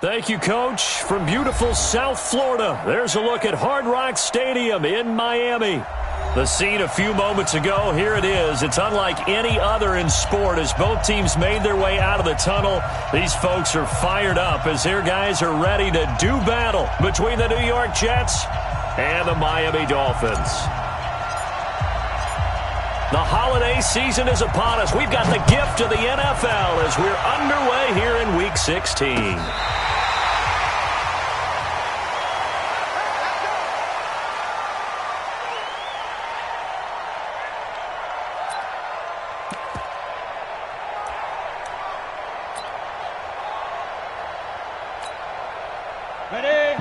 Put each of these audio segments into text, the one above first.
Thank you, Coach. From beautiful South Florida, there's a look at Hard Rock Stadium in Miami. The scene a few moments ago, here it is. It's unlike any other in sport as both teams made their way out of the tunnel. These folks are fired up as their guys are ready to do battle between the New York Jets and the Miami Dolphins. The holiday season is upon us. We've got the gift of the NFL as we're underway here in Week 16.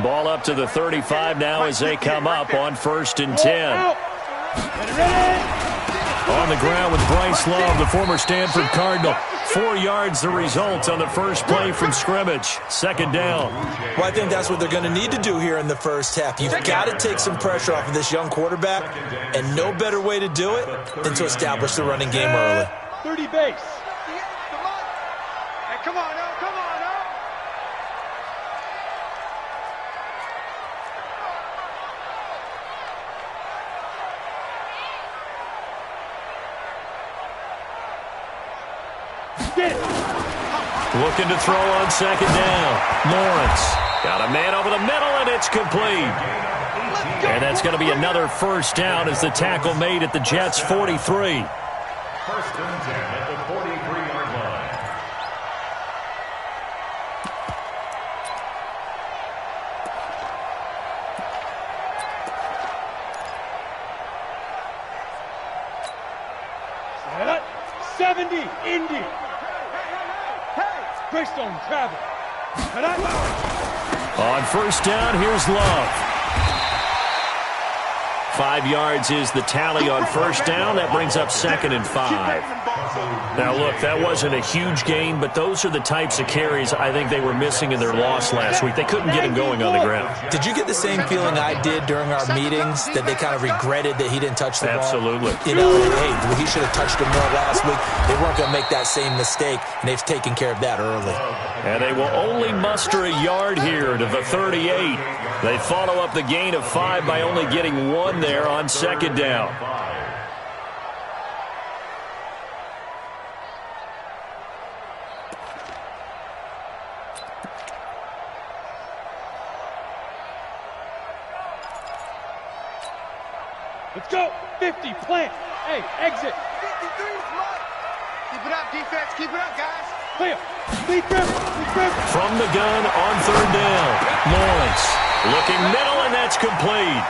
Ball up to the 35 now as they come up on 1st and 10. On the ground with Bryce Love, the former Stanford Cardinal. 4 yards the result on the first play from scrimmage. 2nd down. Well, I think that's what they're going to need to do here in the first half. You've got to take some pressure off of this young quarterback, and no better way to do it than to establish the running game early. 30 base. Hey, come on, now, come on, now. Looking to throw on 2nd down. Lawrence got a man over the middle, and it's complete. And that's going to be another 1st down as the tackle made at the Jets' 43. 1st and 10 at the 43-yard line. Set. 70, Indy. Greystone travel. On 1st down, here's Love. 5 yards is the tally on 1st down. That brings up 2nd and 5. Now, look, that wasn't a huge gain, but those are the types of carries I think they were missing in their loss last week. They couldn't get him going on the ground. Did you get the same feeling I did during our meetings, that they kind of regretted that he didn't touch the ball? Absolutely. You know, hey, he should have touched him more last week. They weren't going to make that same mistake, and they've taken care of that early. And they will only muster a yard here to the 38. They follow up the gain of 5 by only getting 1 there on 2nd down. Let's go. 50, plant. Hey, exit. 53, keep it up, defense. Keep it up, guys. Clear. Lead grip. From the gun on 3rd down. Lawrence looking middle, and that's complete.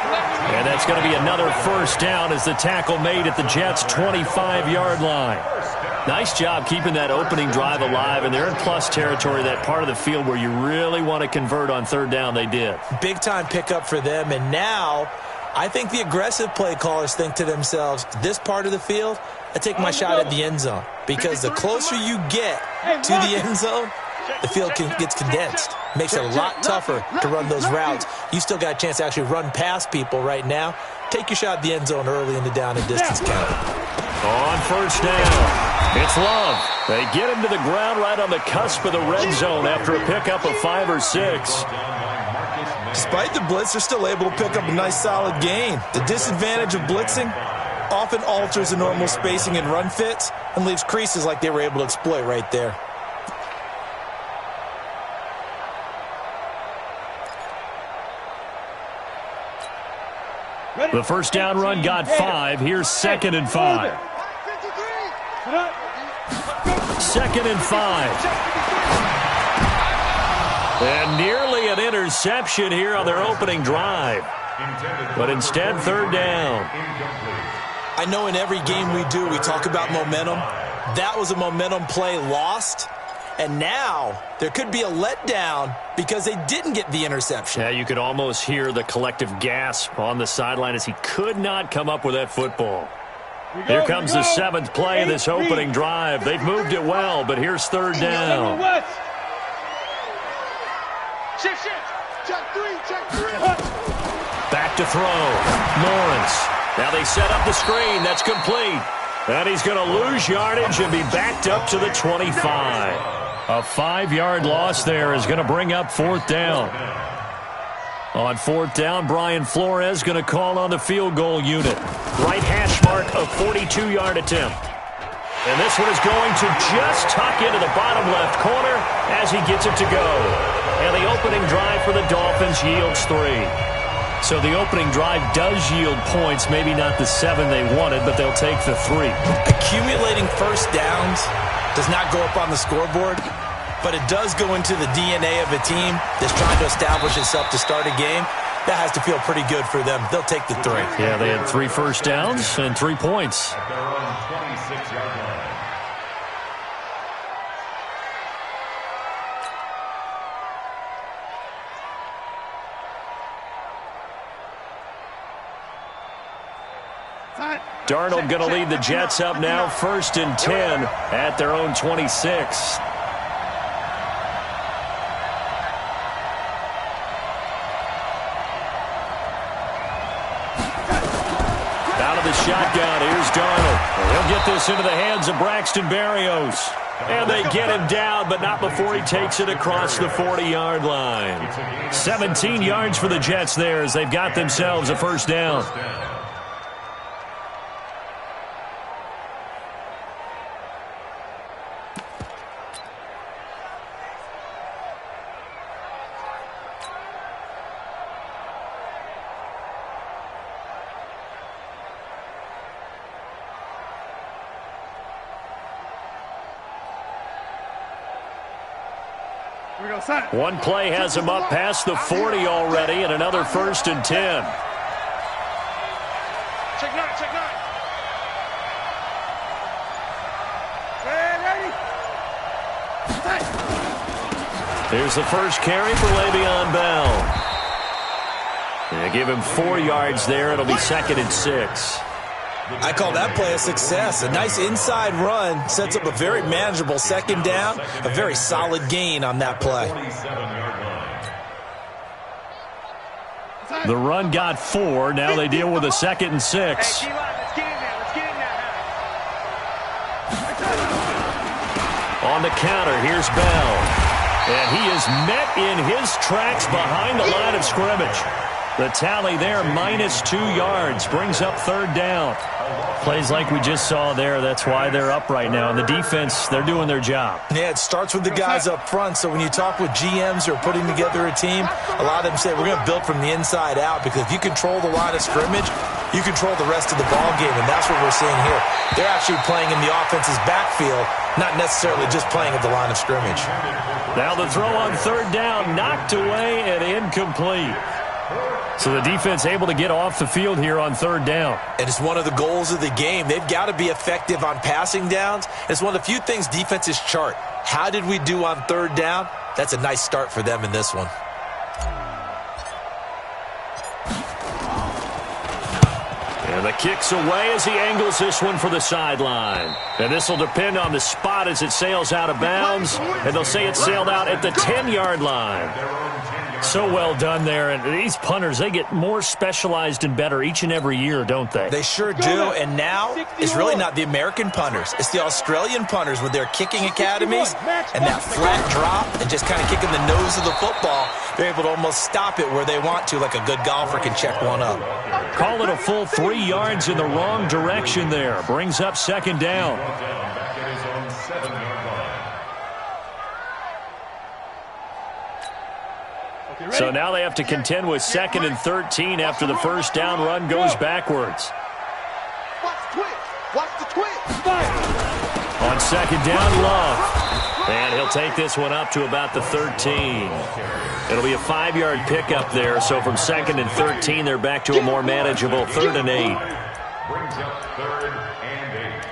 And that's going to be another 1st down as the tackle made at the Jets' 25-yard line. Nice job keeping that opening drive alive, and they're in plus territory, that part of the field where you really want to convert on 3rd down. They did. Big-time pickup for them, and now I think the aggressive play callers think to themselves, this part of the field, I take my shot at the end zone. Because the closer you get to the end zone, the field gets condensed. Makes it a lot tougher to run those routes. You still got a chance to actually run past people right now. Take your shot at the end zone early in the down and distance count. On 1st down, it's Love. They get him to the ground right on the cusp of the red zone after a pickup of 5 or 6. Despite the blitz, they're still able to pick up a nice solid gain. The disadvantage of blitzing often alters the normal spacing and run fits and leaves creases like they were able to exploit right there. The 1st down run got 5. Here's 2nd and 5. 2nd and 5. And nearly an interception here on their opening drive. But instead, 3rd down. I know in every game we do, we talk about momentum. That was a momentum play lost. And now there could be a letdown because they didn't get the interception. Yeah, you could almost hear the collective gasp on the sideline as he could not come up with that football. Here comes the 7th play of this opening drive. They've moved it well, but here's 3rd down. Check three. Back to throw. Lawrence. Now they set up the screen. That's complete. And he's going to lose yardage and be backed up to the 25. A 5-yard loss there is going to bring up 4th down. On 4th down, Brian Flores going to call on the field goal unit. Right hash mark of 42-yard attempt. And this one is going to just tuck into the bottom left corner as he gets it to go. And the opening drive for the Dolphins yields 3. So the opening drive does yield points, maybe not the 7 they wanted, but they'll take the 3. Accumulating first downs does not go up on the scoreboard, but it does go into the DNA of a team that's trying to establish itself to start a game. That has to feel pretty good for them. They'll take the 3. Yeah, they had 3 first downs and 3 points. At their own 26-yard line. Darnold going to lead the Jets up now, 1st and 10 at their own 26. Out of the shotgun, here's Darnold. He'll get this into the hands of Braxton Berrios. And they get him down, but not before he takes it across the 40-yard line. 17 yards for the Jets there as they've got themselves a first down. One play has him up past the 40 already, and another 1st and 10. Check 9, check 9. Ready? Here's the first carry for Le'Veon Bell. They give him 4 yards there. It'll be 2nd and 6. I call that play a success. A nice inside run sets up a very manageable 2nd down. A very solid gain on that play. The run got 4. Now they deal with a 2nd and 6. Hey, let's get in there. Let's get in there. On the counter, here's Bell. And he is met in his tracks behind the line of scrimmage. The tally there, -2 yards, brings up 3rd down. Plays like we just saw there, that's why they're up right now. And the defense, they're doing their job. Yeah, it starts with the guys up front. So when you talk with GMs who are putting together a team, a lot of them say we're going to build from the inside out, because if you control the line of scrimmage, you control the rest of the ball game, and that's what we're seeing here. They're actually playing in the offense's backfield, not necessarily just playing at the line of scrimmage. Now the throw on 3rd down, knocked away and incomplete. So the defense able to get off the field here on 3rd down. And it's one of the goals of the game. They've got to be effective on passing downs. It's one of the few things defenses chart. How did we do on 3rd down? That's a nice start for them in this one. And the kick's away as he angles this one for the sideline. And this will depend on the spot as it sails out of bounds. And they'll say it sailed out at the 10-yard line. So well done there. And these punters, they get more specialized and better each and every year, don't they? They sure do. And now it's really not the American punters. It's the Australian punters with their kicking academies and that flat drop and just kind of kicking the nose of the football. They're able to almost stop it where they want to, like a good golfer can check one up. Call it a full 3 yards in the wrong direction there. Brings up 2nd down. So now they have to contend with 2nd and 13 after the first down run goes backwards. Watch the twist. Watch the twist. On 2nd down, Love. And he'll take this one up to about the 13. It'll be a 5-yard pickup there. So from 2nd and 13, they're back to a more manageable 3rd and 8. Brings up 3rd and 8.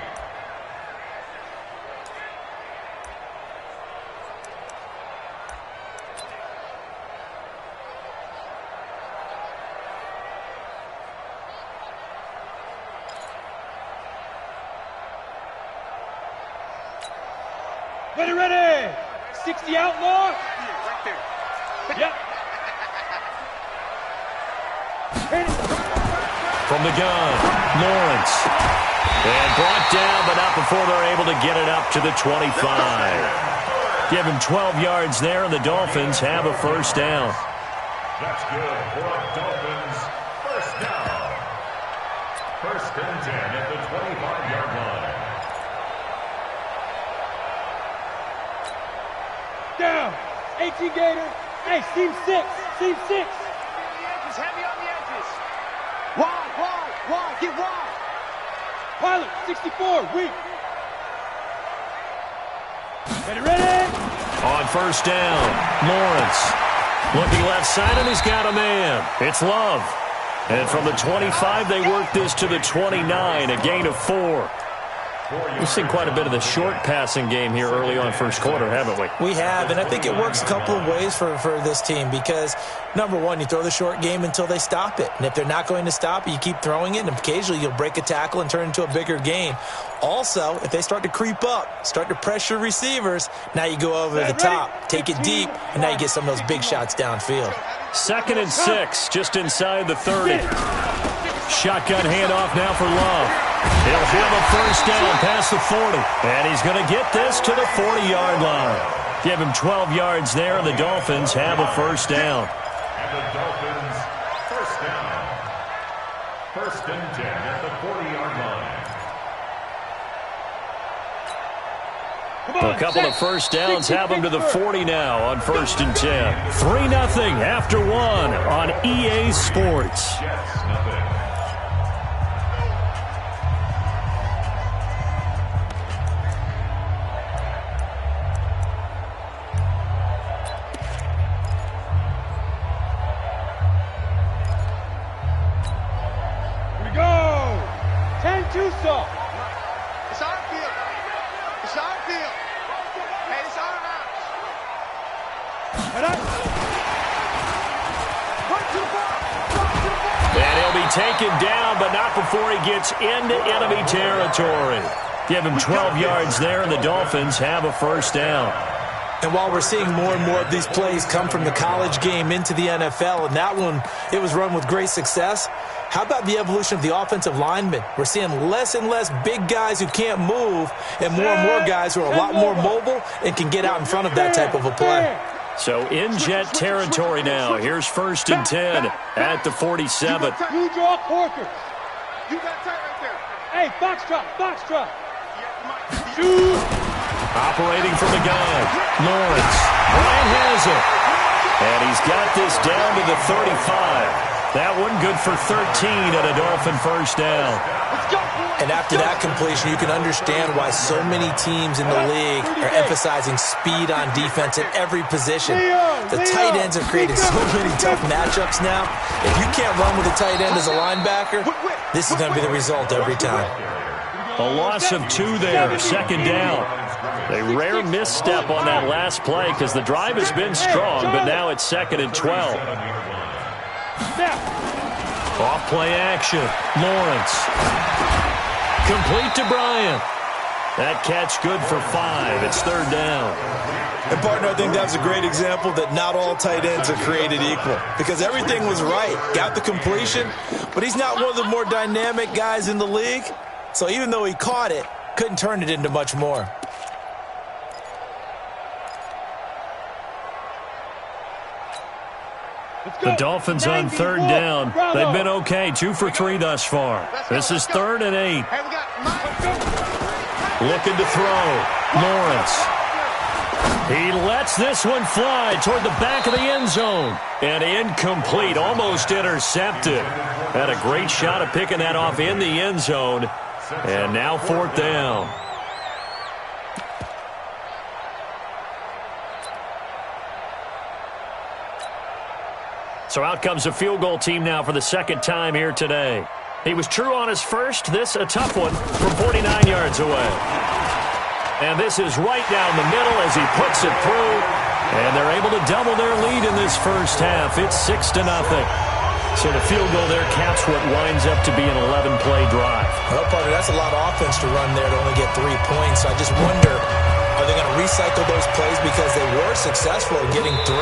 Ready. 60 outlaw. Right there. Yep. From the gun, Lawrence. And brought down, but not before they're able to get it up to the 25. Give him 12 yards there, and the Dolphins have a first down. That's good for a Dolphins first down. First and 10 at the 25-yard line. Down. 18 Gator. Hey, seam 6. Seam 6. Heavy on the edges. Wide. Get wide. Pilot, 64. Weak. Ready? On first down, Lawrence. Looking left side, and he's got a man. It's Love. And from the 25, they work this to the 29, a gain of 4. We've seen quite a bit of the short passing game here early on first quarter, haven't we? We have, and I think it works a couple of ways for this team because, number one, you throw the short game until they stop it. And if they're not going to stop it, you keep throwing it, and occasionally you'll break a tackle and turn it into a bigger gain. Also, if they start to creep up, start to pressure receivers, now you go over the top, take it deep, and now you get some of those big shots downfield. 2nd and 6, just inside the 30. Shotgun handoff now for Love. He'll have a first down past the 40. And he's going to get this to the 40-yard line. Give him 12 yards there, and the Dolphins have a first down. And the Dolphins first down. First and 10 at the 40-yard line. A couple of first downs have them to the 40 now on 1st and 10. 3-0 after 1 on EA Sports. Jets, nothing. It's our field. It's our field. Hey, it's our house. And he'll be taken down, but not before he gets into enemy territory. Give him 12 yards there, and the Dolphins have a first down. And while we're seeing more and more of these plays come from the college game into the NFL, and that one, it was run with great success, how about the evolution of the offensive linemen? We're seeing less and less big guys who can't move and more guys who are a lot more mobile and can get out in front of that type of a play. So in jet territory now. Here's 1st and 10 at the 47. You draw Corker. You got tight right there. Hey, box drop. Shoot. Operating from the gun, Lawrence. Brian has it. And he's got this down to the 35. That one good for 13 at a Dolphin first down. And after that completion, you can understand why so many teams in the league are emphasizing speed on defense at every position. The tight ends are creating so many tough matchups now. If you can't run with a tight end as a linebacker, this is going to be the result every time. A loss of 2 there, 2nd down. A rare misstep on that last play because the drive has been strong, but now it's 2nd and 12. Off play action, Lawrence. Complete to Bryant. That catch good for 5. It's 3rd down. And, partner, I think that's a great example that not all tight ends are created equal because everything was right. Got the completion, but he's not one of the more dynamic guys in the league. So even though he caught it, couldn't turn it into much more. The Dolphins on 3rd down. They've been okay, 2 for 3 thus far. This is 3rd and 8. Looking to throw. Lawrence. He lets this one fly toward the back of the end zone. And incomplete, almost intercepted. Had a great shot at picking that off in the end zone. And now 4th down. So out comes a field goal team now for the 2nd time here today. He was true on his first. This a tough one from 49 yards away. And this is right down the middle as he puts it through. And they're able to double their lead in this first half. It's 6-0. So the field goal there caps what winds up to be an 11-play drive. Well, partner, that's a lot of offense to run there to only get 3 points. So I just wonder, are they going to recycle those plays because they were successful in getting 3?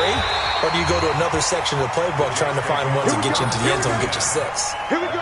Or do you go to another section of the playbook trying to find ones that get you into the end zone and get you 6? Here we go.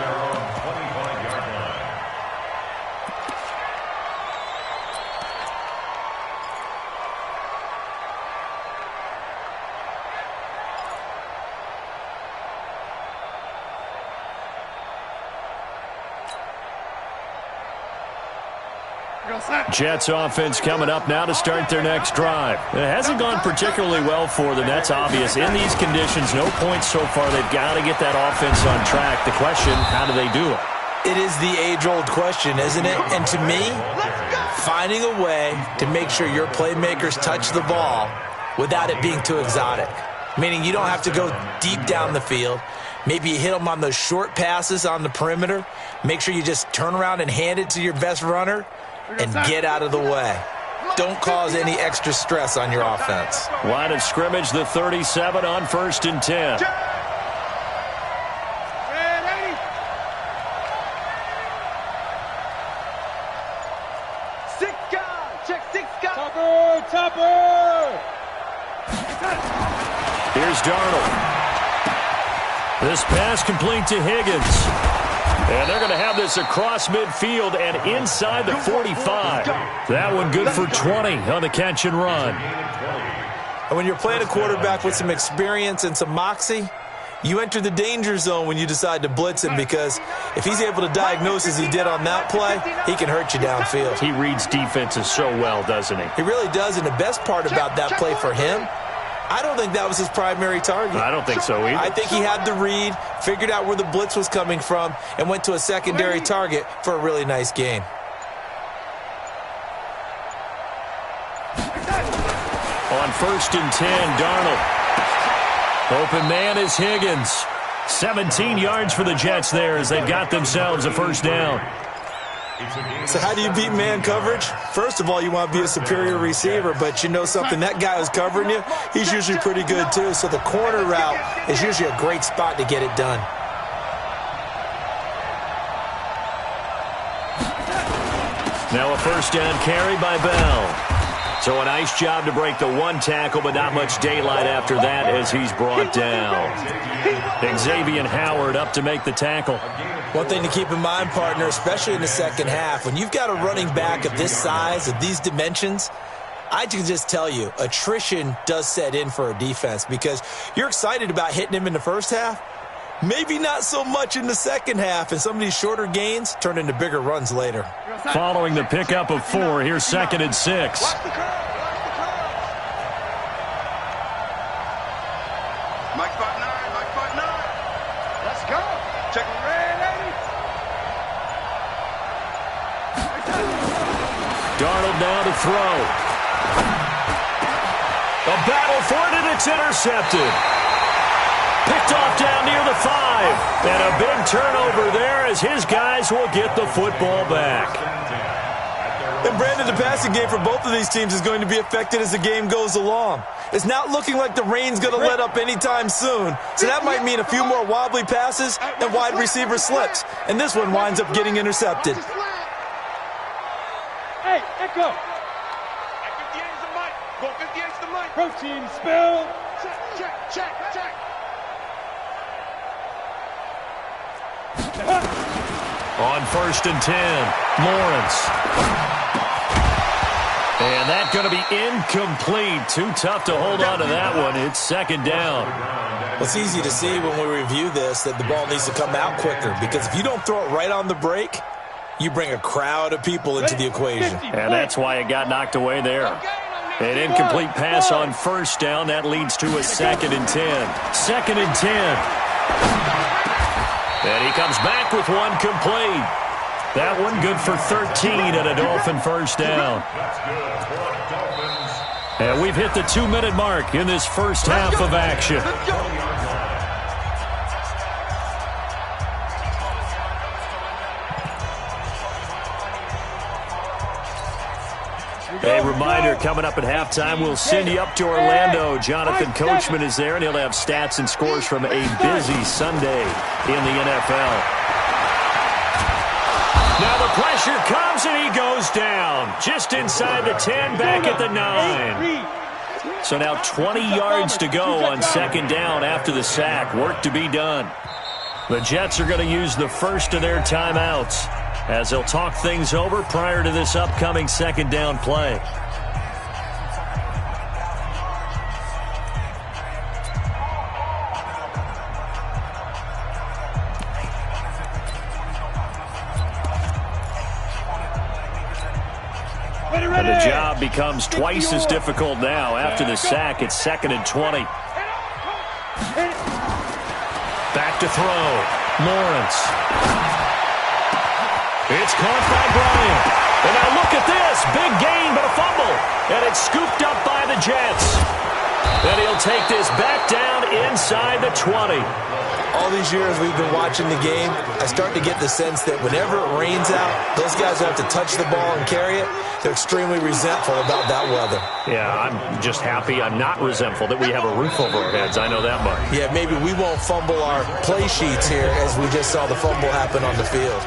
Jets offense coming up now to start their next drive. It hasn't gone particularly well for them. That's obvious. In these conditions, no points so far. They've got to get that offense on track. The question, how do they do it? It is the age-old question, isn't it? And to me, finding a way to make sure your playmakers touch the ball without it being too exotic. Meaning you don't have to go deep down the field. Maybe you hit them on those short passes on the perimeter. Make sure you just turn around and hand it to your best runner and get out of the way. Don't cause any extra stress on your offense. Line of scrimmage, the 37 on 1st and 10. Topper! Here's Darnold. This pass complete to Higgins. And they're going to have this across midfield and inside the 45. That one good for 20 on the catch and run. And when you're playing a quarterback with some experience and some moxie, you enter the danger zone when you decide to blitz him, because if he's able to diagnose as he did on that play, he can hurt you downfield. He reads defenses so well, doesn't he? He really does, and the best part about that play for him, I don't think that was his primary target. I don't think so either. I think he had the read, figured out where the blitz was coming from, and went to a secondary target for a really nice gain. On 1st and 10, Darnold. Open man is Higgins. 17 yards for the Jets there as they've got themselves a first down. So how do you beat man coverage? First of all, you want to be a superior receiver, but you know something, that guy who's covering you, he's usually pretty good too. So the corner route is usually a great spot to get it done. Now a first down carry by Bell. So a nice job to break the one tackle, but not much daylight after that as he's brought down. Xavier Howard up to make the tackle. One thing to keep in mind, partner, especially in the second half, when you've got a running back of this size, of these dimensions, I can just tell you, attrition does set in for a defense, because you're excited about hitting him in the first half, maybe not so much in the second half, and some of these shorter gains turn into bigger runs later. Following the pickup of 4, here's 2nd and 6. Mike 5'9", let's go. Check red 80. Darnold now to throw. A battle for it, and it's intercepted. Picked off down near the 5. And a big turnover there as his guys will get the football back. And Brandon, the passing game for both of these teams is going to be affected as the game goes along. It's not looking like the rain's going to let up anytime soon. So that might mean a few more wobbly passes and wide receiver slips. And this one winds up getting intercepted. Hey, Echo. 58 is the mic. Go 58 is the mic. Protein spill. Check. On 1st and 10, Lawrence. And that's going to be incomplete. Too tough to hold on to that one. It's 2nd down. Well, it's easy to see when we review this that the ball needs to come out quicker, because if you don't throw it right on the break, you bring a crowd of people into the equation. And that's why it got knocked away there. An incomplete pass on 1st down. That leads to a 2nd and 10. 2nd and 10. And he comes back with one complete. That one good for 13 and a Dolphin first down. And we've hit the 2-minute mark in this first half of action. A reminder, coming up at halftime, we'll send you up to Orlando. Jonathan Coachman is there, and he'll have stats and scores from a busy Sunday in the NFL. Now the pressure comes, and he goes down. Just inside the 10, back at the 9. So now 20 yards to go on 2nd down after the sack. Work to be done. The Jets are going to use the first of their timeouts as they'll talk things over prior to this upcoming 2nd down play. And the job becomes twice as difficult now. After the sack, it's 2nd and 20. Back to throw. Lawrence. It's caught by Bryant. And now look at this. Big gain, but a fumble. And it's scooped up by the Jets. And he'll take this back down inside the 20. All these years we've been watching the game, I start to get the sense that whenever it rains out, those guys who have to touch the ball and carry it, they're extremely resentful about that weather. Yeah, I'm just happy I'm not resentful that we have a roof over our heads. I know that much. Yeah, maybe we won't fumble our play sheets here as we just saw the fumble happen on the field.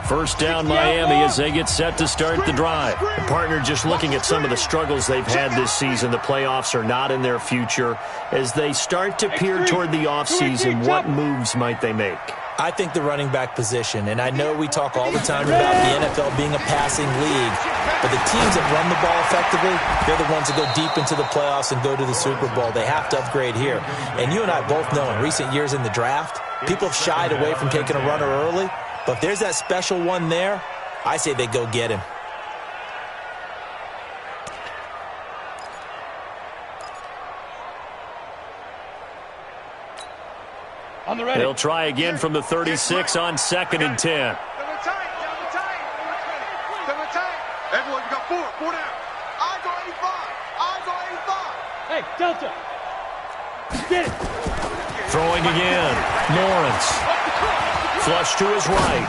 First down, Miami, as they get set to start the drive. The partner just looking at some of the struggles they've had this season. The playoffs are not in their future. As they start to peer toward the offseason, what moves might they make? I think the running back position, and I know we talk all the time about the NFL being a passing league, but the teams that run the ball effectively, they're the ones that go deep into the playoffs and go to the Super Bowl. They have to upgrade here. And you and I both know in recent years in the draft, people have shied away from taking a runner early. But if there's that special one there, I say they go get him. On the ready. They'll try again from the 36 on 2nd and 10. Everyone, you got four down. I go 85. Hey, Delta. Get it. Throwing again. Lawrence. Flush to his right.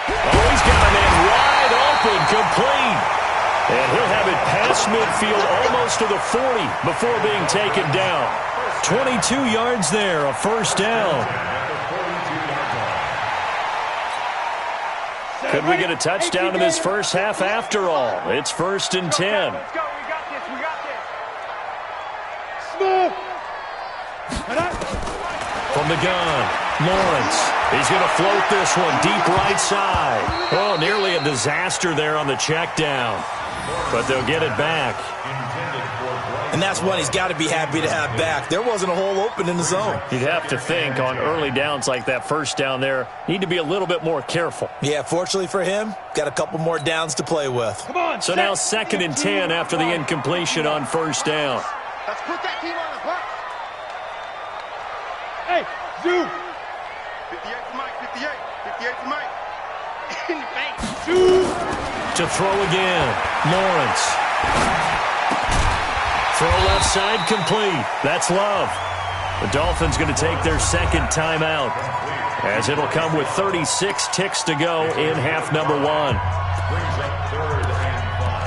Oh, he's got a man wide open, complete. And he'll have it past midfield almost to the 40 before being taken down. 22 yards there, a first down. Could we get a touchdown in this first half after all? It's 1st and 10. Let's go. We got this. Smooth. From the gun, Lawrence. He's going to float this one deep right side. Oh, nearly a disaster there on the check down. But they'll get it back. And that's one he's got to be happy to have back. There wasn't a hole open in the zone. You'd have to think on early downs like that first down there, need to be a little bit more careful. Yeah, fortunately for him, got a couple more downs to play with. Come on. So now 2nd and 10 after the incompletion on first down. Let's put that team on the clock. Hey, zoom. 58 for Mike. 58 for Mike. In the bank. Zoom. To throw again, Lawrence. Throw left side complete. That's Love. The Dolphins going to take their second timeout, as it'll come with 36 ticks to go in half number 1. Brings up 3rd and 5.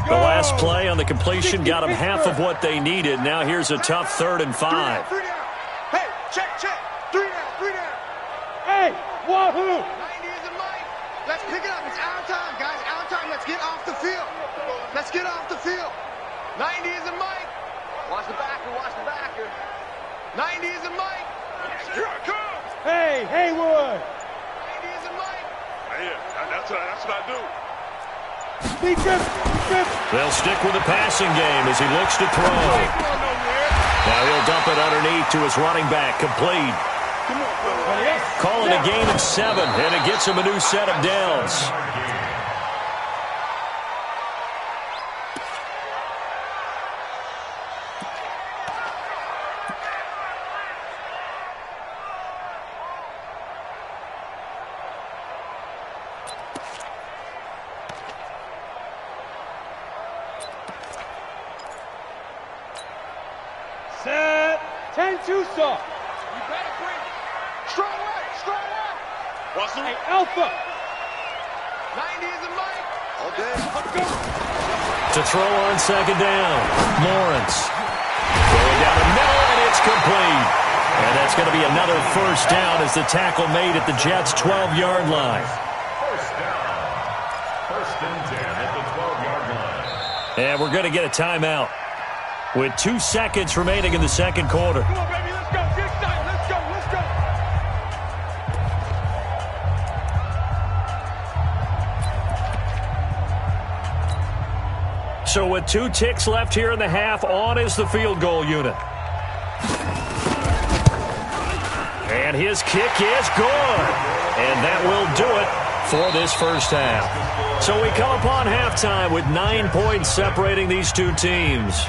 The last play on the completion got them half of what they needed. Now here's a tough 3rd and 5. 3 down. Hey, check. 3 down. Hey, wahoo. 90 is a Mike. Let's pick it up. It's our time, guys. Our time. Let's get off the field. 90 is a Mike. Watch the backer. 90 is a Mike. Here it comes. Hey, Haywood. 90 is a Mike. Yeah, that's what I do. They'll stick with the passing game as he looks to throw. Now he'll dump it underneath to his running back, complete. Calling a gain of 7, and it gets him a new set of downs. Set. 10-2 soft. You better bring it. Strong right. What's the Hey, Alpha. 90 is a Mike. Okay. Let's go. To throw on 2nd down, Lawrence. Going down the middle, and it's complete. And that's going to be another first down as the tackle made at the Jets' 12-yard line. And we're going to get a timeout with 2 seconds remaining in the second quarter. Come on, baby, let's go. Get excited. Let's go. Let's go. So with 2 ticks left here in the half, on is the field goal unit. And his kick is good. And that will do it for this first half. So we come upon halftime with 9 points separating these two teams.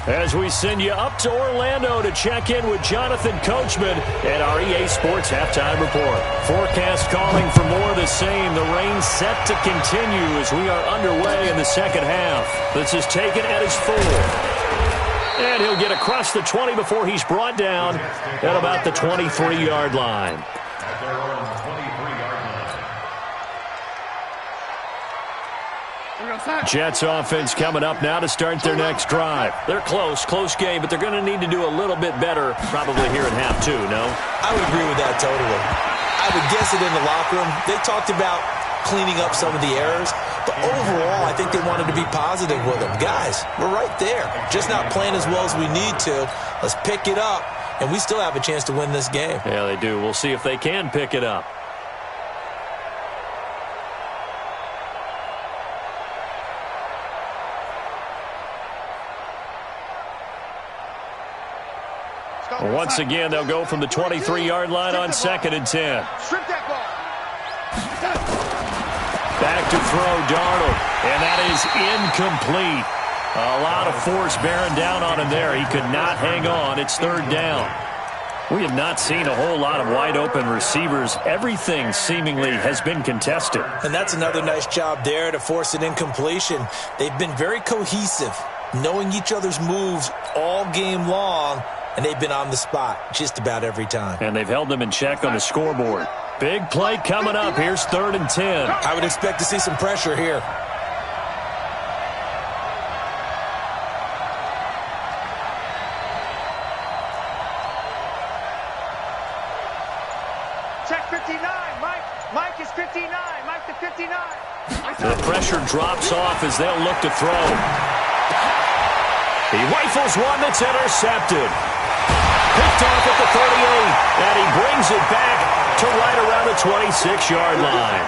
As we send you up to Orlando to check in with Jonathan Coachman at our EA Sports Halftime Report. Forecast calling for more of the same. The rain set to continue as we are underway in the second half. This is taken at his full. And he'll get across the 20 before he's brought down at about the 23-yard line. At their own 23-yard line. Jets offense coming up now to start their next drive. They're close game, but they're going to need to do a little bit better probably here in half two, no? I would agree with that totally. I would guess it in the locker room. They talked about cleaning up some of the errors, but overall, I think they wanted to be positive with them. Guys, we're right there. Just not playing as well as we need to. Let's pick it up, and we still have a chance to win this game. Yeah, they do. We'll see if they can pick it up. Once again, they'll go from the 23-yard line on 2nd and 10. Strip that ball. Back to throw, Darnold. And that is incomplete. A lot of force bearing down on him there. He could not hang on. It's 3rd down. We have not seen a whole lot of wide-open receivers. Everything seemingly has been contested. And that's another nice job there to force an incompletion. They've been very cohesive, knowing each other's moves all game long. And they've been on the spot just about every time. And they've held them in check on the scoreboard. Big play coming up. Here's 3rd and 10. I would expect to see some pressure here. Check 59. Mike is 59. Mike to 59. The pressure drops off as they'll look to throw. He rifles one that's intercepted. Picked off at the 38, and he brings it back to right around the 26-yard line.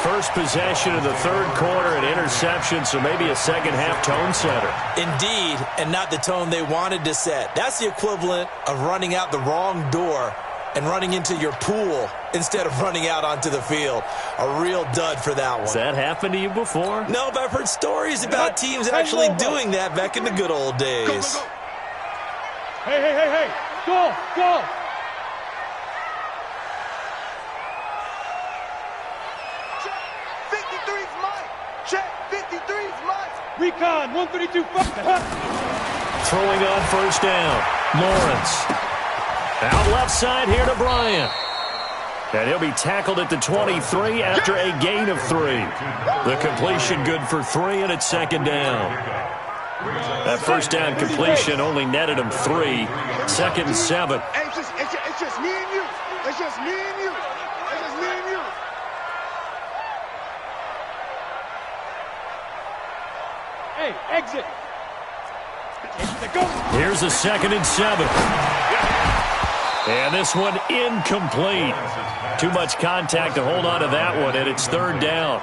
First possession of the 3rd quarter, an interception, so maybe a second-half tone setter. Indeed, and not the tone they wanted to set. That's the equivalent of running out the wrong door and running into your pool instead of running out onto the field. A real dud for that one. Has that happened to you before? No, but I've heard stories about teams actually doing that back in the good old days. Go, go, go. Hey. Go. Check 53's Mike. Check 53's Mike. Recon, 132. Throwing on 1st down. Lawrence. Out left side here to Bryant. And he'll be tackled at the 23 after a gain of 3. The completion good for 3, and it's 2nd down. That 1st down completion only netted him 3. 2nd and 7. Hey, it's just me and you. It's just me and you. It's just me and you. Hey, exit. Go. Here's a 2nd and 7. And this one incomplete. Too much contact to hold on to that one, and it's 3rd down.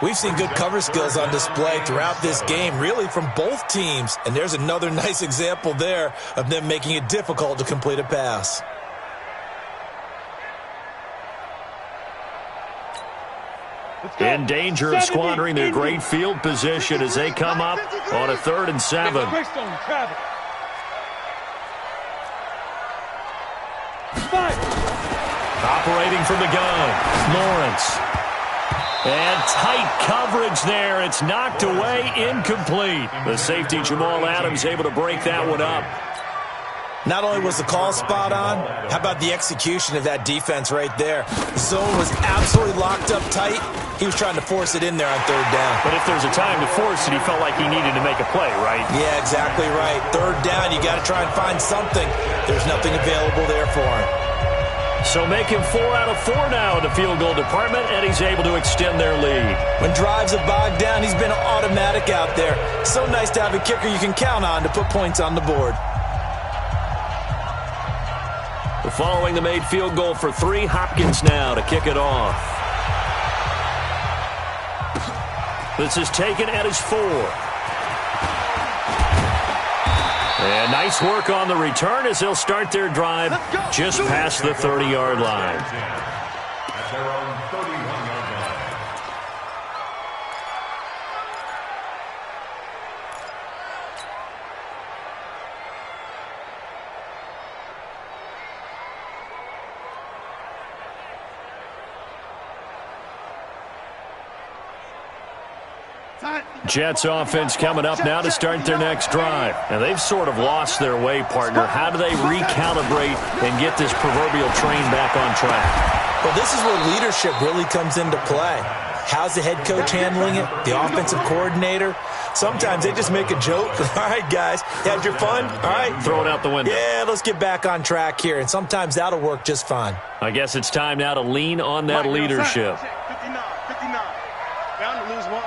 We've seen good cover skills on display throughout this game, really from both teams. And there's another nice example there of them making it difficult to complete a pass. In danger of squandering their great field position as they come up on a 3rd and 7. Operating from the gun, Lawrence. And tight coverage there. It's knocked away, incomplete. The safety, Jamal Adams, able to break that one up. Not only was the call spot on, how about the execution of that defense right there? The zone was absolutely locked up tight. He was trying to force it in there on 3rd down. But if there's a time to force it, he felt like he needed to make a play, right? Yeah, exactly right. 3rd down, you got to try and find something. There's nothing available there for him. So make him 4 out of 4 now in the field goal department, and he's able to extend their lead. When drives have bogged down, he's been automatic out there. So nice to have a kicker you can count on to put points on the board. Following the made field goal for 3, Hopkins now to kick it off. This is taken at his 4. And nice work on the return as they'll start their drive just past the 30-yard line. At their own 31-yard line. Jets offense coming up now to start their next drive. And they've sort of lost their way, partner. How do they recalibrate and get this proverbial train back on track? Well, this is where leadership really comes into play. How's the head coach handling it? The offensive coordinator? Sometimes they just make a joke. All right, guys, you had your fun? All right. Throw it out the window. Yeah, let's get back on track here. And sometimes that'll work just fine. I guess it's time now to lean on that leadership. 59. Bound to lose one.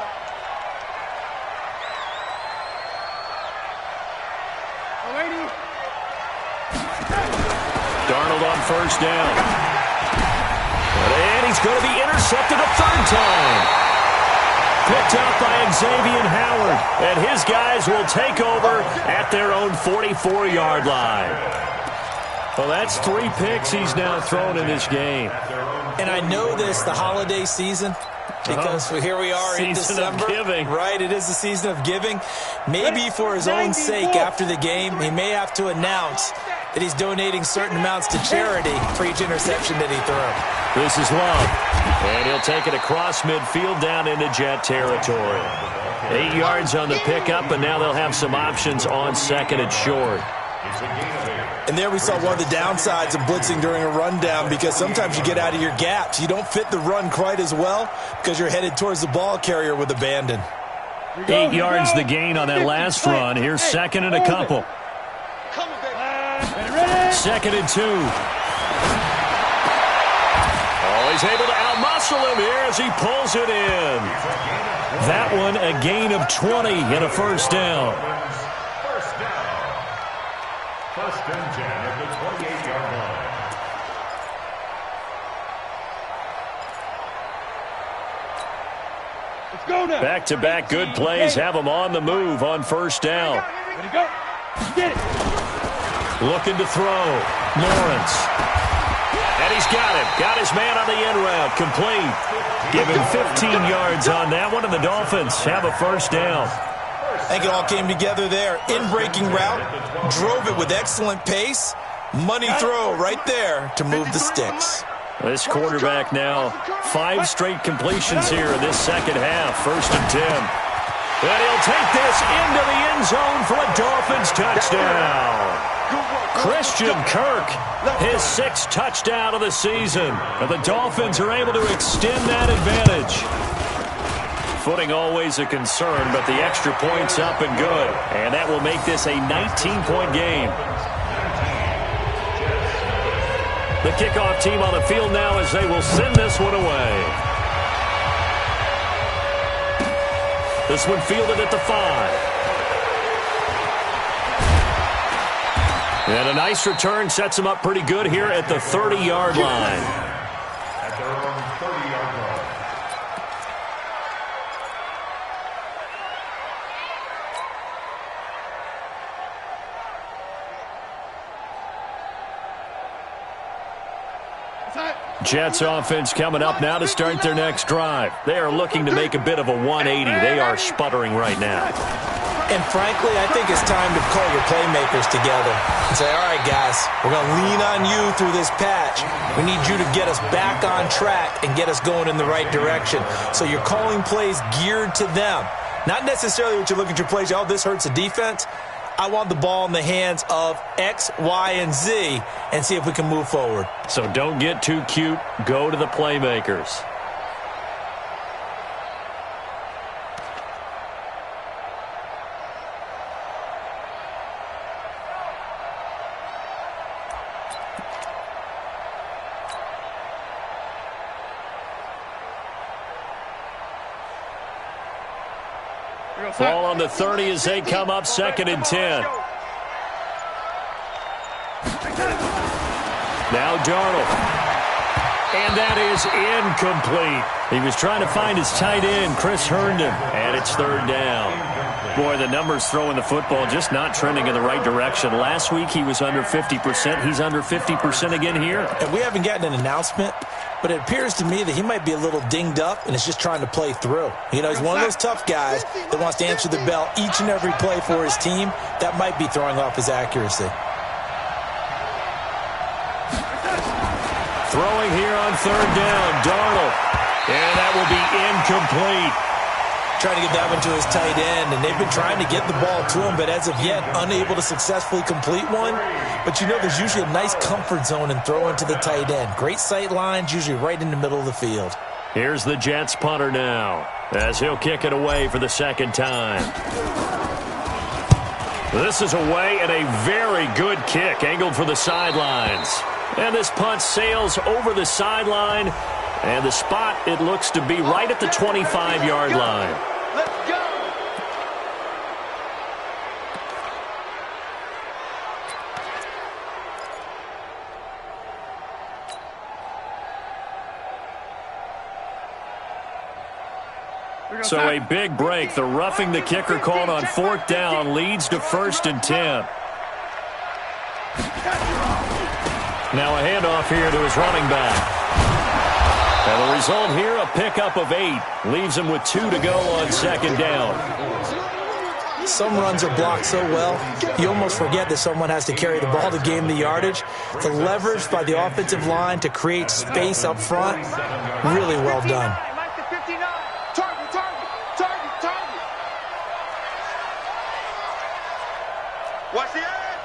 Darnold on first down. And he's going to be intercepted a 3rd time. Picked up by Xavier Howard. And his guys will take over at their own 44-yard line. Well, that's 3 picks he's now thrown in this game. And I know this, the holiday season, because here we are in December. Season of giving. Right, it is the season of giving. Maybe for his own sake after the game, he may have to announce that he's donating certain amounts to charity for each interception that he threw. This is Love. And he'll take it across midfield down into Jet territory. 8 yards on the pickup, and now they'll have some options on 2nd and short. And there we saw one of the downsides of blitzing during a rundown, because sometimes you get out of your gaps. You don't fit the run quite as well because you're headed towards the ball carrier with abandon. 8 yards the gain on that last run. Here's 2nd and a couple. 2nd and 2. Oh, he's able to outmuscle him here as he pulls it in. That one a gain of 20 and a 1st down. First and 10 at the 28-yard line. Let's go now. Back-to-back good plays have him on the move on 1st down. Ready to go. Get it. Looking to throw. Lawrence. And he's got him. Got his man on the end route. Complete. Give him 15 yards on that one, and the Dolphins have a 1st down. I think it all came together there. In-breaking route. Drove it with excellent pace. Money throw right there to move the sticks. This quarterback now 5 straight completions here in this 2nd half. 1st and 10. And he'll take this into the end zone for a Dolphins touchdown. Christian Kirk, his 6th touchdown of the season. And the Dolphins are able to extend that advantage. Footing always a concern, but the extra point's up and good. And that will make this a 19-point game. The kickoff team on the field now as they will send this one away. This one fielded at the 5. And a nice return sets him up pretty good here at the 30-yard line. At their own 30-yard line. Jets offense coming up now to start their next drive. They are looking to make a bit of a 180. They are sputtering right now. And frankly, I think it's time to call your playmakers together and say, all right, guys, we're going to lean on you through this patch. We need you to get us back on track and get us going in the right direction. So you're calling plays geared to them. Not necessarily what you're looking at your plays. Oh, this hurts the defense. I want the ball in the hands of X, Y, and Z and see if we can move forward. So don't get too cute. Go to the playmakers. Ball on the 30 as they come up 2nd and 10. Now Darnold. And that is incomplete. He was trying to find his tight end, Chris Herndon, and it's 3rd down. Boy, the numbers throwing the football just not trending in the right direction. Last week he was under 50%. He's under 50% again here. And we haven't gotten an announcement, but it appears to me that he might be a little dinged up and is just trying to play through. You know, he's one of those tough guys that wants to answer the bell each and every play for his team. That might be throwing off his accuracy. Throwing here on 3rd down, Darnold. And that will be incomplete. Trying to get that one to his tight end, and they've been trying to get the ball to him, but as of yet, unable to successfully complete one. But you know, there's usually a nice comfort zone in throwing to the tight end. Great sight lines, usually right in the middle of the field. Here's the Jets punter now, as he'll kick it away for the 2nd time. This is away, and a very good kick, angled for the sidelines. And this punt sails over the sideline, and the spot, it looks to be right at the 25-yard line. Let's go. So a big break. The roughing the kicker called on 4th down leads to 1st and 10. Now a handoff here to his running back. And the result here, a pickup of 8. Leaves him with 2 to go on 2nd down. Some runs are blocked so well, you almost forget that someone has to carry the ball to gain the yardage. The leverage by the offensive line to create space up front, really well done. Watch the edge.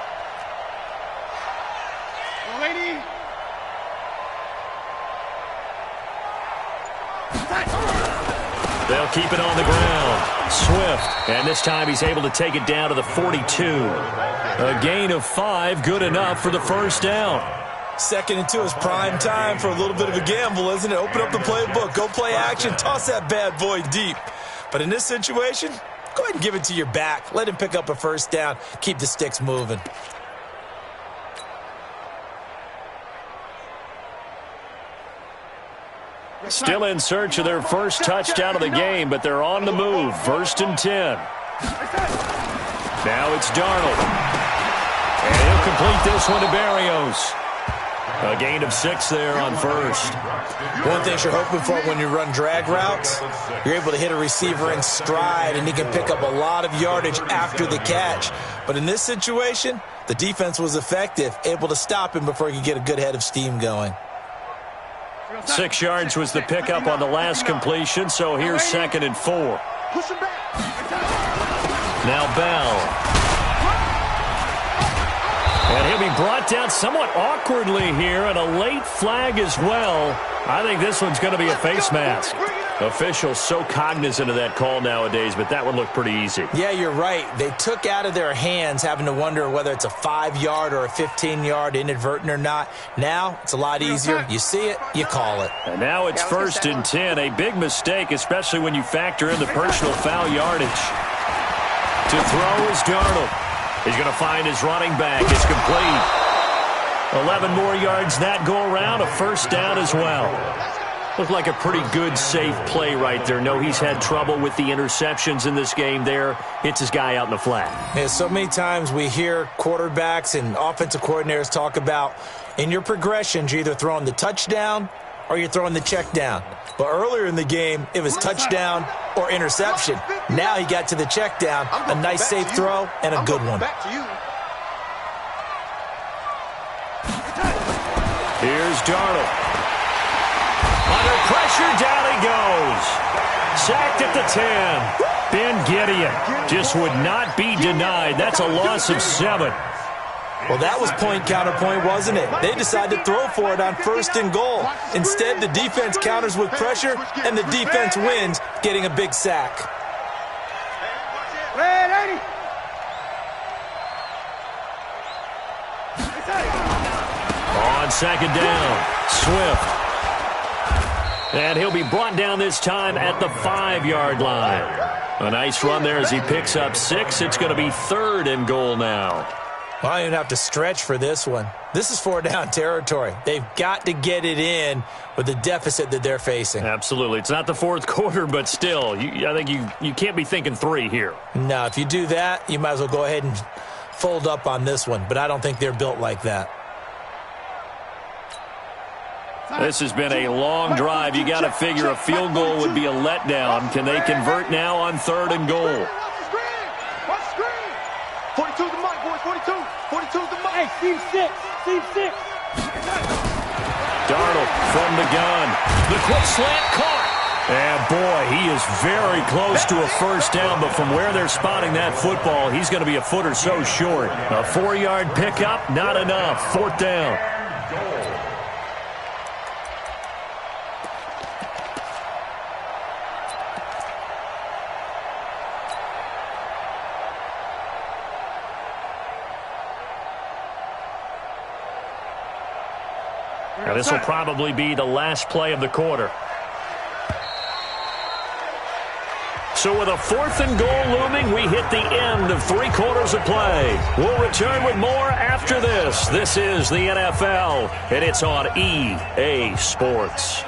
Lady. They'll keep it on the ground. Swift, and this time he's able to take it down to the 42. A gain of 5, good enough for the 1st down. 2nd and 2 is prime time for a little bit of a gamble, isn't it? Open up the playbook, go play action, toss that bad boy deep. But in this situation, go ahead and give it to your back. Let him pick up a 1st down. Keep the sticks moving. Still in search of their first touchdown of the game, but they're on the move. 1st and 10. Now it's Darnold. And he'll complete this one to Berrios. A gain of 6 there on 1st. One thing you're hoping for when you run drag routes, you're able to hit a receiver in stride, and he can pick up a lot of yardage after the catch. But in this situation, the defense was effective, able to stop him before he could get a good head of steam going. 6 yards was the pickup on the last completion, so here's 2nd and 4. Now Bell. And he'll be brought down somewhat awkwardly here, and a late flag as well. I think this one's going to be a face mask. Officials so cognizant of that call nowadays, but that one looked pretty easy. Yeah, you're right. They took out of their hands having to wonder whether it's a 5-yard or a 15-yard, inadvertent or not. Now it's a lot easier. You see it, you call it. And now it's 1st and 10. A big mistake, especially when you factor in the personal foul yardage. To throw is Darnold. He's going to find his running back. It's complete. 11 more yards that go around. A 1st down as well. Looked like a pretty good, safe play right there. No, he's had trouble with the interceptions in this game there. Hits his guy out in the flat. Yeah, so many times we hear quarterbacks and offensive coordinators talk about in your progressions, you're either throwing the touchdown or you're throwing the check down. But earlier in the game, it was touchdown or interception. Now he got to the check down, a nice safe throw, and a good one. Here's Darnold. Under pressure, down he goes. Sacked at the 10. Ben Gideon just would not be denied. That's a loss of 7. Well, that was point counterpoint, wasn't it? They decided to throw for it on 1st and goal. Instead, the defense counters with pressure, and the defense wins, getting a big sack. On 2nd down, Swift. And he'll be brought down this time at the 5-yard line. A nice run there as he picks up 6. It's going to be 3rd and goal now. Well, I don't even have to stretch for this one. This is 4-down territory. They've got to get it in with the deficit that they're facing. Absolutely. It's not the 4th quarter, but still, I think you can't be thinking 3 here. No, if you do that, you might as well go ahead and fold up on this one, but I don't think they're built like that. This has been a long drive. You got to figure a field goal would be a letdown. Can they convert now on 3rd and goal? Watch the screen. 42's the mic, boys. 42. 42's the mic. Hey, team 6. Team 6. Darnold from the gun. The quick slant caught. And boy, he is very close to a first down, but from where they're spotting that football, he's going to be a foot or so short. A 4-yard pickup, not enough. 4th down. Now, this will probably be the last play of the quarter. So with a 4th and goal looming, we hit the end of 3 quarters of play. We'll return with more after this. This is the NFL, and it's on EA Sports.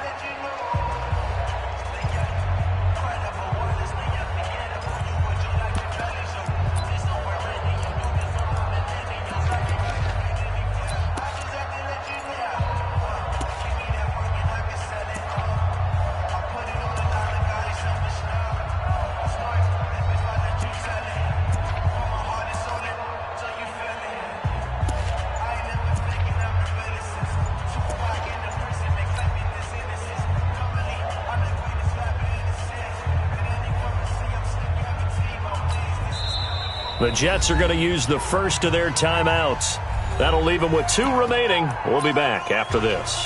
The Jets are going to use the first of their timeouts. That'll leave them with 2 remaining. We'll be back after this.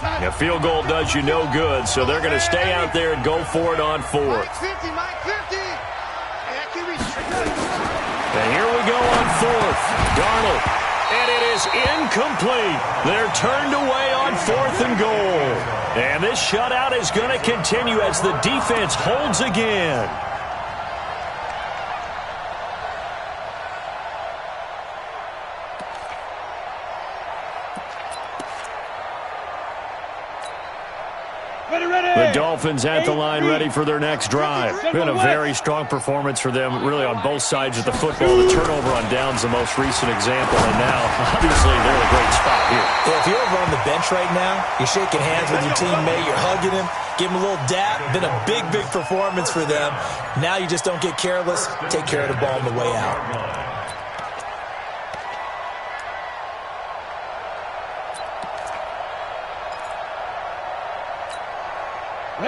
A field goal does you no good, so they're going to stay out there and go for it on 4th. And here we go on 4th. Darnold. And it is incomplete. They're turned away on 4th and goal. And this shutout is going to continue as the defense holds again. The Dolphins at the line ready for their next drive. Been a very strong performance for them, really on both sides of the football. The turnover on downs the most recent example, and now, obviously, they're in a great spot here. Yeah, if you're over on the bench right now, you're shaking hands with your teammate, you're hugging him, give him a little dap. Been a big, big performance for them. Now you just don't get careless. Take care of the ball on the way out.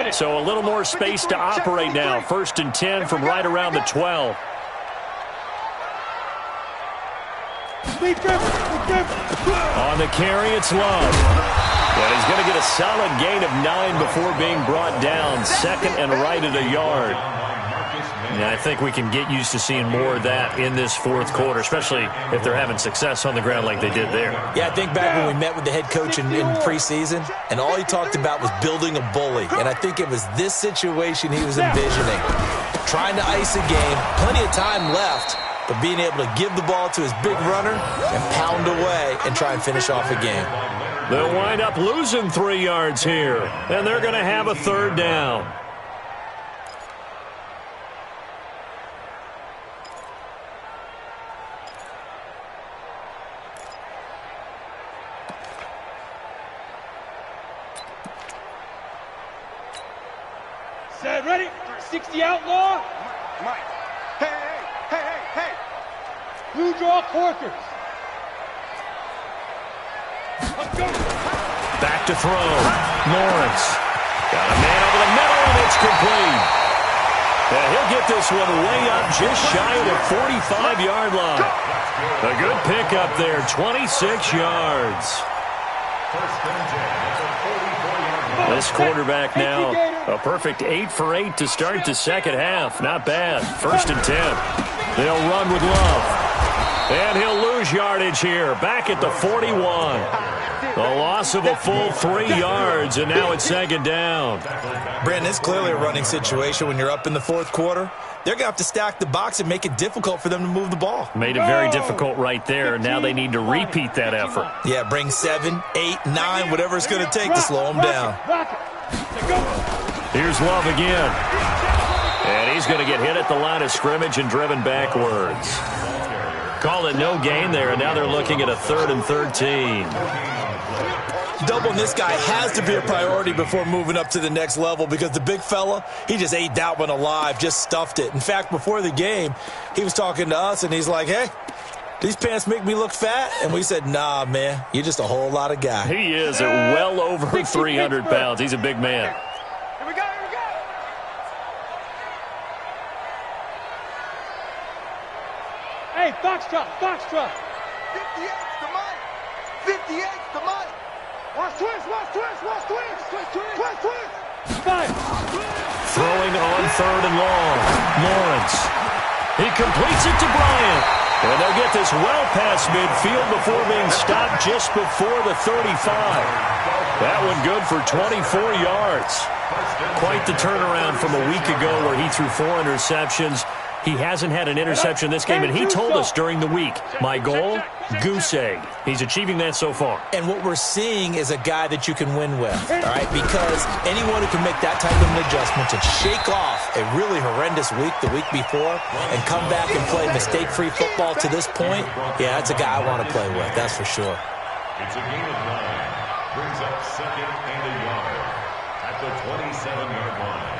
So a little more space to operate now. 1st and 10 from right around the 12. On the carry, it's Love. And he's going to get a solid gain of 9 before being brought down. 2nd and right at a yard. And I think we can get used to seeing more of that in this 4th quarter, especially if they're having success on the ground like they did there. Yeah, I think back when we met with the head coach in preseason, and all he talked about was building a bully. And I think it was this situation he was envisioning. Trying to ice a game, plenty of time left, but being able to give the ball to his big runner and pound away and try and finish off a game. They'll wind up losing 3 yards here, and they're going to have a 3rd down. Set, ready? 60 outlaw. Mike. Hey. Blue draw Corkers. Let's go. Back to throw. Lawrence. Got a man over the middle, and it's complete. And he'll get this one way up just shy of the 45-yard line. A good pickup there, 26 yards. 1st and 10 at the 44-yard line. This quarterback now, a perfect 8 for 8 to start the second half. Not bad. 1st and 10. They'll run with Love. And he'll lose yardage here. Back at the 41. A loss of a full 3 yards, and now it's 2nd down. Brandon, it's clearly a running situation when you're up in the 4th quarter. They're going to have to stack the box and make it difficult for them to move the ball. Made it very difficult right there. Now they need to repeat that effort. Yeah, bring 7, 8, 9, whatever it's going to take to slow them down. Here's Love again. And he's going to get hit at the line of scrimmage and driven backwards. Call it no gain there, and now they're looking at a 3rd and 13. Doubling this guy has to be a priority before moving up to the next level because the big fella, he just ate that one alive, just stuffed it. In fact, before the game, he was talking to us, and he's like, hey, these pants make me look fat? And we said, nah, man, you're just a whole lot of guy. He is at well over 300 pounds. He's a big man. Here we go, here we go. Hey, Foxtrot, Foxtrot. 58's the money. 58's the money. Watch twist, watch twist, watch twist. Twist, twist, twist, twist. 5. Throwing on 3rd and long. Lawrence. He completes it to Bryant. And they'll get this well past midfield before being stopped just before the 35. That one good for 24 yards. Quite the turnaround from a week ago where he threw 4 interceptions. He hasn't had an interception this game, and he told us during the week, my goal, goose egg. He's achieving that so far. And what we're seeing is a guy that you can win with, all right? Because anyone who can make that type of an adjustment and shake off a really horrendous week the week before and come back and play mistake-free football to this point, yeah, that's a guy I want to play with, that's for sure. It's a gain of 9. Brings up 2nd and a yard at the 27-yard line.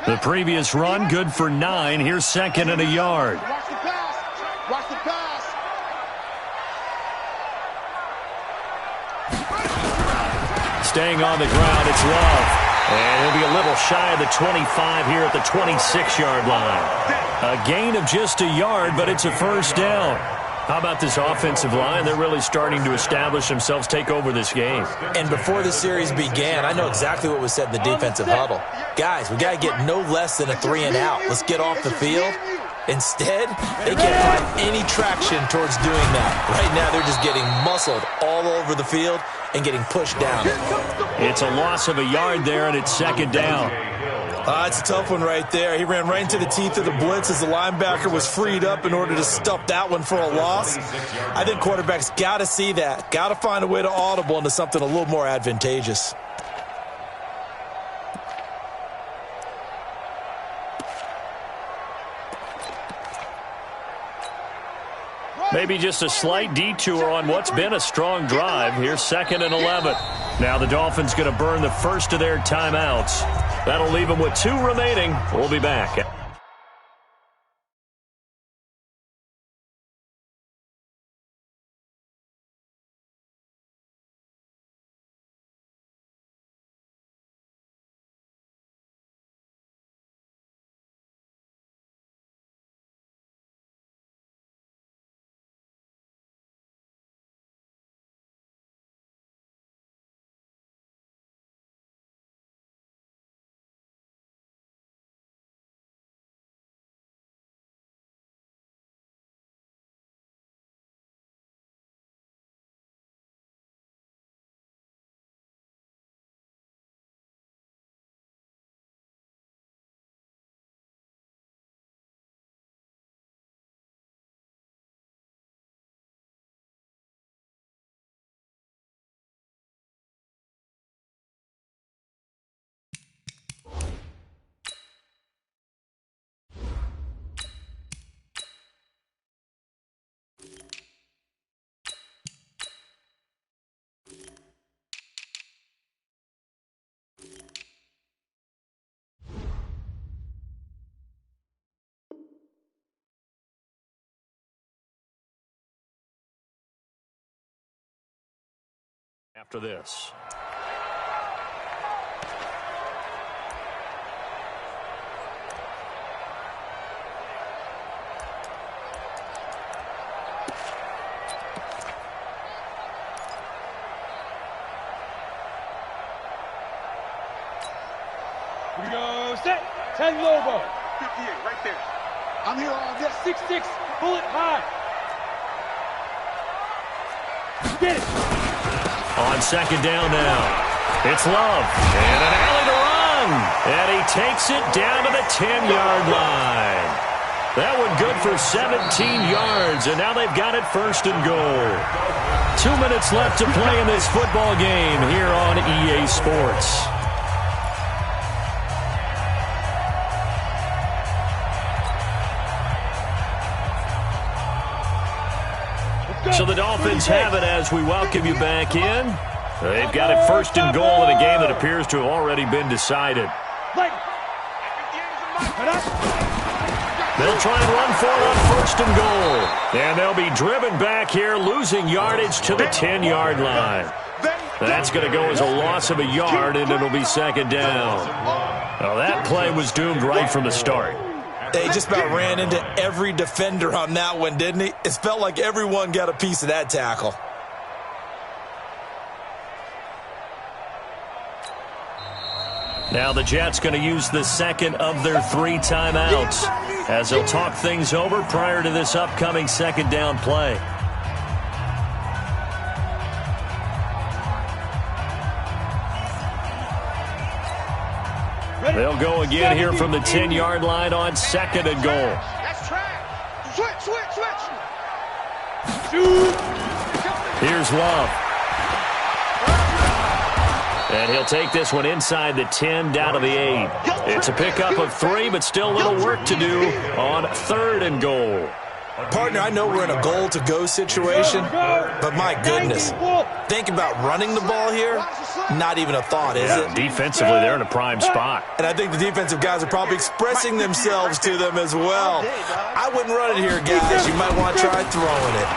The previous run, good for 9. Here's 2nd and a yard. Watch the pass. Watch the pass. Staying on the ground, it's Love. And he'll be a little shy of the 25 here at the 26-yard line. A gain of just a yard, but it's a 1st down. How about this offensive line? They're really starting to establish themselves, take over this game. And before the series began, I know exactly what was said in the defensive huddle. Guys, we got to get no less than a 3 and out. Let's get off the field. Instead, they can't find any traction towards doing that. Right now, they're just getting muscled all over the field and getting pushed down. It's a loss of a yard there, and it's 2nd down. It's a tough one right there. He ran right into the teeth of the blitz as the linebacker was freed up in order to stuff that one for a loss. I think quarterbacks got to see that. Got to find a way to audible into something a little more advantageous. Maybe just a slight detour on what's been a strong drive. Here's 2nd and 11. Now the Dolphins going to burn the first of their timeouts. That'll leave them with 2 remaining. We'll be back. After this. 10 Lobo. 58, right there. I'm here all day. 6'6", bullet high. Get it. On second down now. It's Love. And an alley to run. And he takes it down to the 10-yard line. That one good for 17 yards. And now they've got it first and goal. 2 minutes left to play in this football game here on EA Sports. So the Dolphins have it as we welcome you back in. They've got it first and goal in a game that appears to have already been decided. They'll try and run for it on first and goal. And they'll be driven back here, losing yardage to the 10-yard line. That's going to go as a loss of a yard, and it'll be second down. Well, that play was doomed right from the start. They just about ran into every defender on that one, didn't he? It felt like everyone got a piece of that tackle. Now the Jets going to use the second of their 3 timeouts as they'll talk things over prior to this upcoming second down play. They'll go again here from the 10-yard line on second and goal. That's track. Switch. Here's Love. And he'll take this one inside the 10 down to the 8. It's a pickup of 3, but still a little work to do on third and goal. Partner, I know we're in a goal-to-go situation, but my goodness, think about running the ball here. Not even a thought, is it? Defensively, they're in a prime spot. And I think the defensive guys are probably expressing themselves to them as well. I wouldn't run it here, guys. You might want to try throwing it.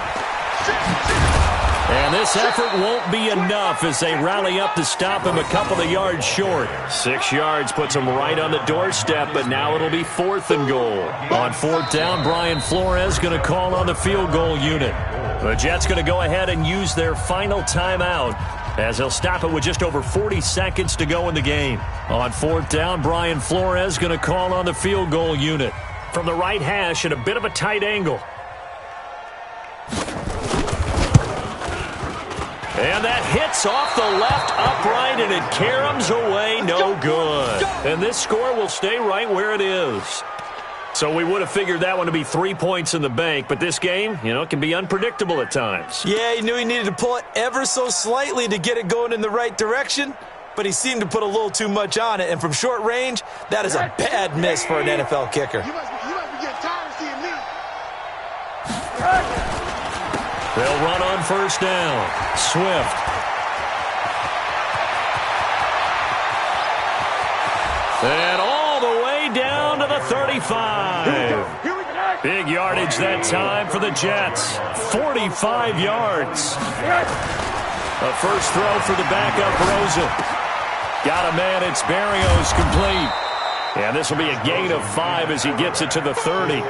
And this effort won't be enough as they rally up to stop him a couple of yards short. 6 yards puts him right on the doorstep, but now it'll be fourth and goal. On fourth down, Brian Flores going to call on the field goal unit. The Jets going to go ahead and use their final timeout as they'll stop it with just over 40 seconds to go in the game. On fourth down, Brian Flores going to call on the field goal unit. From the right hash at a bit of a tight angle. And that hits off the left upright, and it caroms away, no good. And this score will stay right where it is. So we would have figured that one to be 3 points in the bank, but this game, it can be unpredictable at times. Yeah, he knew he needed to pull it ever so slightly to get it going in the right direction, but he seemed to put a little too much on it, and from short range, that is a bad miss for an NFL kicker. You must be getting tired of seeing me. They'll run on first down. Swift. And all the way down to the 35. Big yardage that time for the Jets. 45 yards. A first throw for the backup Rosa. Got a man. It's Barrios complete. And this will be a gain of 5 as he gets it to the 30.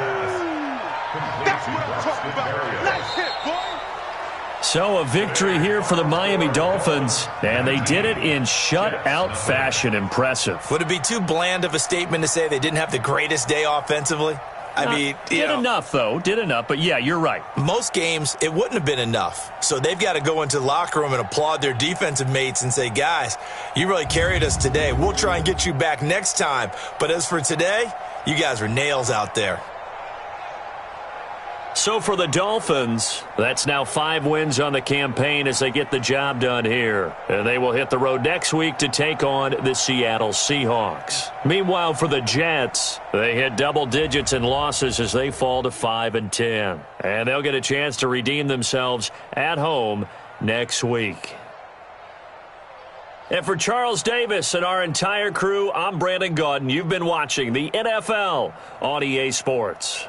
That's what I'm talking about. Nice hit, boy. So a victory here for the Miami Dolphins, and they did it in shutout fashion. Impressive. Would it be too bland of a statement to say they didn't have the greatest day offensively? I mean, did enough, though. Did enough, but yeah, you're right. Most games, it wouldn't have been enough. So they've got to go into the locker room and applaud their defensive mates and say, guys, you really carried us today. We'll try and get you back next time. But as for today, you guys are nails out there. So for the Dolphins, that's now 5 wins on the campaign as they get the job done here. And they will hit the road next week to take on the Seattle Seahawks. Meanwhile, for the Jets, they hit double digits in losses as they fall to 5-10. And they'll get a chance to redeem themselves at home next week. And for Charles Davis and our entire crew, I'm Brandon Gaudin. You've been watching the NFL on EA Sports.